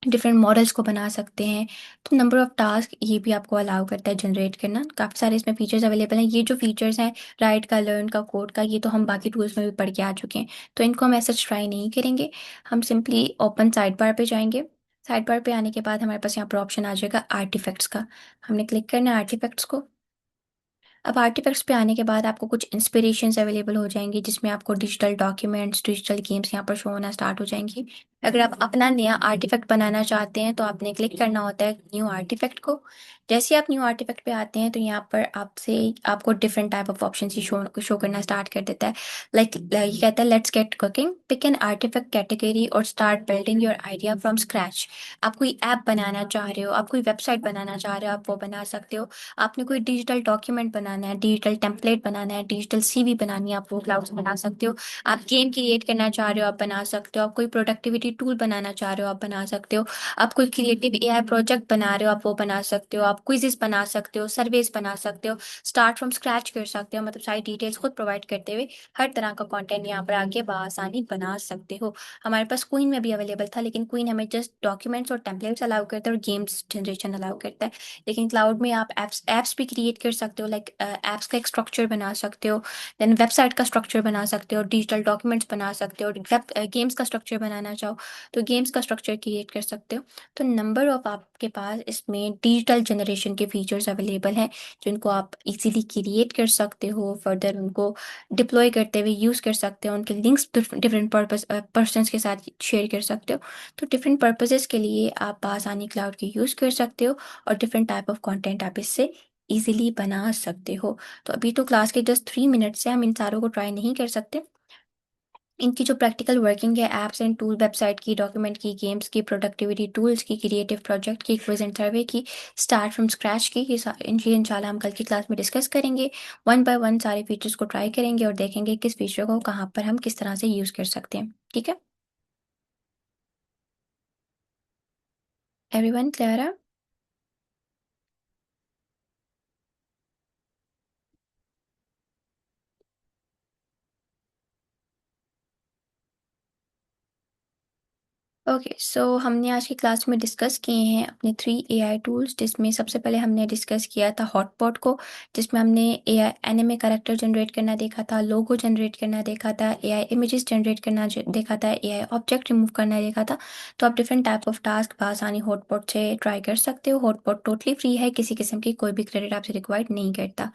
Speaker 2: डिफरेंट मॉडल्स को बना सकते हैं। तो नंबर ऑफ टास्क ये भी आपको अलाउ करता है जनरेट करना। काफ़ी सारे इसमें फीचर्स अवेलेबल हैं। ये जो फीचर्स हैं राइट का, लर्न का, कोड का, ये तो हम बाकी टूल्स में भी पढ़ के आ चुके हैं, तो इनको हम ऐसा ट्राई नहीं करेंगे। हम सिंपली ओपन साइड बार पे जाएंगे। साइड बार पे आने के बाद हमारे पास यहाँ पर ऑप्शन आ जाएगा आर्टिफैक्ट्स का। हमने क्लिक करना है आर्टिफैक्ट्स को। अब आर्टिफैक्ट्स पे आने के बाद आपको कुछ इंस्पिरेशंस अवेलेबल हो जाएंगी जिसमें आपको डिजिटल डॉक्यूमेंट्स, डिजिटल गेम्स यहाँ पर शो होना स्टार्ट हो जाएंगी। अगर आप अपना नया आर्टिफैक्ट बनाना चाहते हैं तो आपने क्लिक करना होता है न्यू आर्टिफैक्ट को। जैसे ही आप न्यू आर्टिफैक्ट पे आते हैं तो यहाँ पर आपसे आपको डिफरेंट टाइप ऑफ ऑप्शन ही शो करना स्टार्ट कर देता है। लाइक ये कहता है let's get cooking, pick an artefact category और start building your idea from scratch. आप कोई ऐप बनाना चाह रहे हो, आप कोई वेबसाइट बनाना चाह रहे हो, आप वो बना सकते हो। आपने कोई डिजिटल डॉक्यूमेंट बनाना है, डिजिटल टेम्पलेट बनाना है, डिजिटल CV बनानी है, आप वो क्लाउड से बना सकते हो। आप गेम क्रिएट करना चाह रहे हो, आप बना सकते हो। आप कोई प्रोडक्टिविटी टूल बनाना चाह रहे हो, आप बना सकते हो। आप कोई क्रिएटिव AI प्रोजेक्ट बना रहे हो, आप वो बना सकते हो। आप क्विजेस बना सकते हो, सर्वेस बना सकते हो, स्टार्ट फ्रॉम स्क्रैच कर सकते हो। मतलब सारी डिटेल्स खुद प्रोवाइड करते हुए हर तरह का कंटेंट यहाँ पर आके बआसानी बना सकते हो। हमारे पास क्वीन में भी अवेलेबल था, लेकिन क्वीन हमें जस्ट डॉक्यूमेंट्स और टेम्पलेट्स अलाउ करता है और गेम्स जनरेशन अलाउ करता है। लेकिन क्लाउड में आप एप्स एप्स भी क्रिएट कर सकते हो, लाइक एप्स का एक स्ट्रक्चर बना सकते हो, देन वेबसाइट का स्ट्रक्चर बना सकते हो, डिजिटल डॉक्यूमेंट्स बना सकते हो, वेब गेम्स का स्ट्रक्चर बनाना चाहो तो गेम्स का स्ट्रक्चर क्रिएट कर सकते हो। तो नंबर ऑफ आपके पास इसमें डिजिटल जनरेशन के फीचर्स अवेलेबल हैं जिनको आप इजीली क्रिएट कर सकते हो, फर्दर उनको डिप्लॉय करते हुए यूज़ कर सकते हो, उनके लिंक्स डिफरेंट पर्सन के साथ शेयर कर सकते हो। तो डिफरेंट पर्पजेस के लिए आप आसानी क्लाउड के यूज़ कर सकते हो और डिफरेंट टाइप ऑफ कंटेंट आप इससे इजीली बना सकते हो। तो अभी तो क्लास के जस्ट 3 मिनट से हम इन सारों को ट्राई नहीं कर सकते। इनकी जो प्रैक्टिकल वर्किंग है, एप्स एंड टूल, वेबसाइट की, डॉक्यूमेंट की, गेम्स की, प्रोडक्टिविटी टूल्स की, क्रिएटिव प्रोजेक्ट की, क्विज एंड सर्वे की, स्टार्ट फ्रॉम स्क्रैच की, इनकी इंशाल्लाह हम कल की क्लास में डिस्कस करेंगे। वन बाय वन सारे फीचर्स को ट्राई करेंगे और देखेंगे किस फीचर को कहाँ पर हम किस तरह से यूज़ कर सकते हैं। ठीक है, एवरीवन क्लियर है? ओके, सो हमने आज की क्लास में डिस्कस किए हैं अपने 3 AI टूल्स, जिसमें सबसे पहले हमने डिस्कस किया था हॉटपॉट को, जिसमें हमने AI एनिमे कैरेक्टर जनरेट करना देखा था, लोगो जनरेट करना देखा था, AI इमेजेस जनरेट करना देखा था, AI ऑब्जेक्ट रिमूव करना देखा था। तो आप डिफरेंट टाइप ऑफ टास्क बआसानी हॉटपॉट से ट्राई कर सकते हो। हॉटपॉट टोटली फ्री है, किसी किस्म की कोई भी क्रेडिट आपसे रिक्वायर्ड नहीं करता।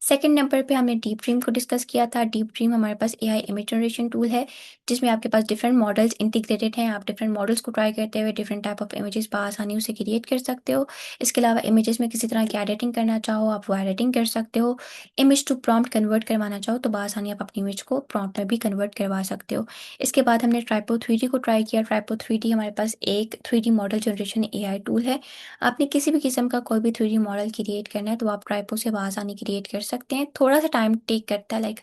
Speaker 2: सेकंड नंबर पे हमने डीप ड्रीम को डिस्कस किया था। डीप ड्रीम हमारे पास AI इमेज जनरेशन टूल है, जिसमें आपके पास डिफरेंट मॉडल्स इंटीग्रेटेड हैं। आप डिफरेंट मॉडल्स को ट्राई करते हुए डिफरेंट टाइप ऑफ इमेजेस आसानी से क्रिएट कर सकते हो। इसके अलावा इमेजेस में किसी तरह की एडिटिंग करना चाहो, आप वो एडिटिंग कर सकते हो। इमेज टू प्रॉम्प्ट कन्वर्ट करवाना चाहो तो आसानी आप अपनी इमेज को प्रॉम्प्ट में भी कन्वर्ट करवा सकते हो। इसके बाद हमने ट्राइपो 3D को ट्राई किया। ट्राइपो 3D हमारे पास एक 3D model generation AI tool है। आपने किसी भी किस्म का कोई भी 3D मॉडल क्रिएट करना है तो आप ट्राइपो से आसानी क्रिएट कर सकते हैं। थोड़ा सा टाइम टेक करता है, लाइक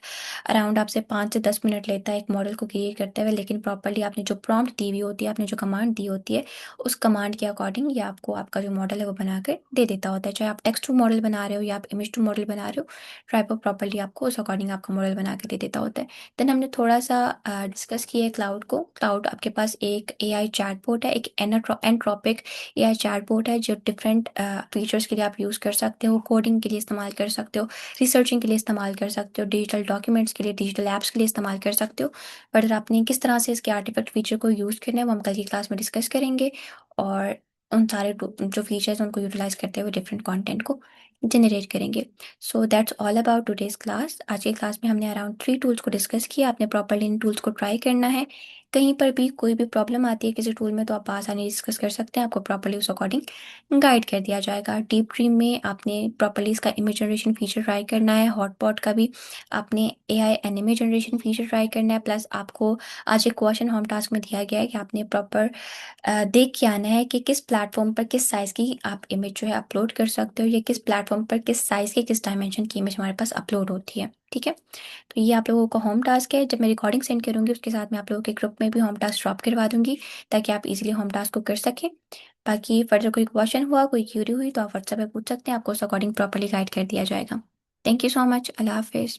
Speaker 2: अराउंड आपसे 5 से 10 मिनट लेता है एक मॉडल को क्रिएट करते हुए, लेकिन प्रॉपरली आपने जो प्रॉम्प्ट दी हुई होती है, आपने जो कमांड दी होती है, उस कमांड के अकॉर्डिंग ये आपको आपका जो मॉडल है वो बना कर दे देता होता है। चाहे आप टेक्स्ट टू मॉडल बना रहे हो या आप इमेज टू मॉडल बना रहे हो, ट्राइपो प्रॉपरली आपको उस अकॉर्डिंग आपका मॉडल बना के दे देता होता है। देन हमने थोड़ा सा डिस्कस किया है क्लाउड को। क्लाउड आपके पास एक AI चैटबॉट है, एक एनट्रोपिक AI चैटबॉट है, जो डिफरेंट फीचर्स के लिए आप यूज़ कर सकते हो। कोडिंग के लिए इस्तेमाल कर सकते हो, रिसर्चिंग के लिए इस्तेमाल कर सकते हो, डिजिटल डॉक्यूमेंट्स के लिए, डिजिटल ऐप्स के लिए इस्तेमाल कर सकते हो। बट आपने किस तरह से इसके आर्टिफैक्ट फीचर को यूज़ करना है वो हम कल की क्लास में डिस्कस करेंगे, और उन सारे जो फीचर्स हैं उनको यूटिलाइज करते हुए डिफरेंट कंटेंट को जनरेट करेंगे। So that's all about today's class. आज की क्लास में हमने अराउंड 3 टूल्स को डिस्कस किया। आपने प्रॉपरली इन टूल्स को ट्राई करना है। कहीं पर भी कोई भी प्रॉब्लम आती है किसी टूल में तो आप आसानी डिस्कस कर सकते हैं, आपको प्रॉपरली उस अकॉर्डिंग गाइड कर दिया जाएगा। डीप ड्रीम में आपने प्रॉपरली इसका इमेज जनरेशन फीचर ट्राई करना है। हॉटपॉट का भी आपने AI anime generation feature try करना है। प्लस आपको आज एक क्वेश्चन होम टास्क में दिया गया है कि आपने प्रॉपर देख के आना है कि किस प्लेटफॉर्म पर किस साइज़ की आप इमेज जो है अपलोड कर सकते हो, या किस प्लेटफॉर्म पर किस साइज़ की किस डायमेंशन की इमेज हमारे पास अपलोड होती है। ठीक है, तो ये आप लोगों का होम टास्क है। जब मैं रिकॉर्डिंग सेंड करूँगी उसके साथ मैं आप लोगों के ग्रुप में भी होम टास्क ड्रॉप करवा दूंगी, ताकि आप इजीली होम टास्क को कर सकें। बाकी फर्दर कोई क्वेश्चन हुआ, कोई क्यूरी हुई तो आप व्हाट्सएप पे पूछ सकते हैं, आपको उस अकॉर्डिंग प्रॉपरली गाइड कर दिया जाएगा। Thank you so much. अल्लाह हाफिज़।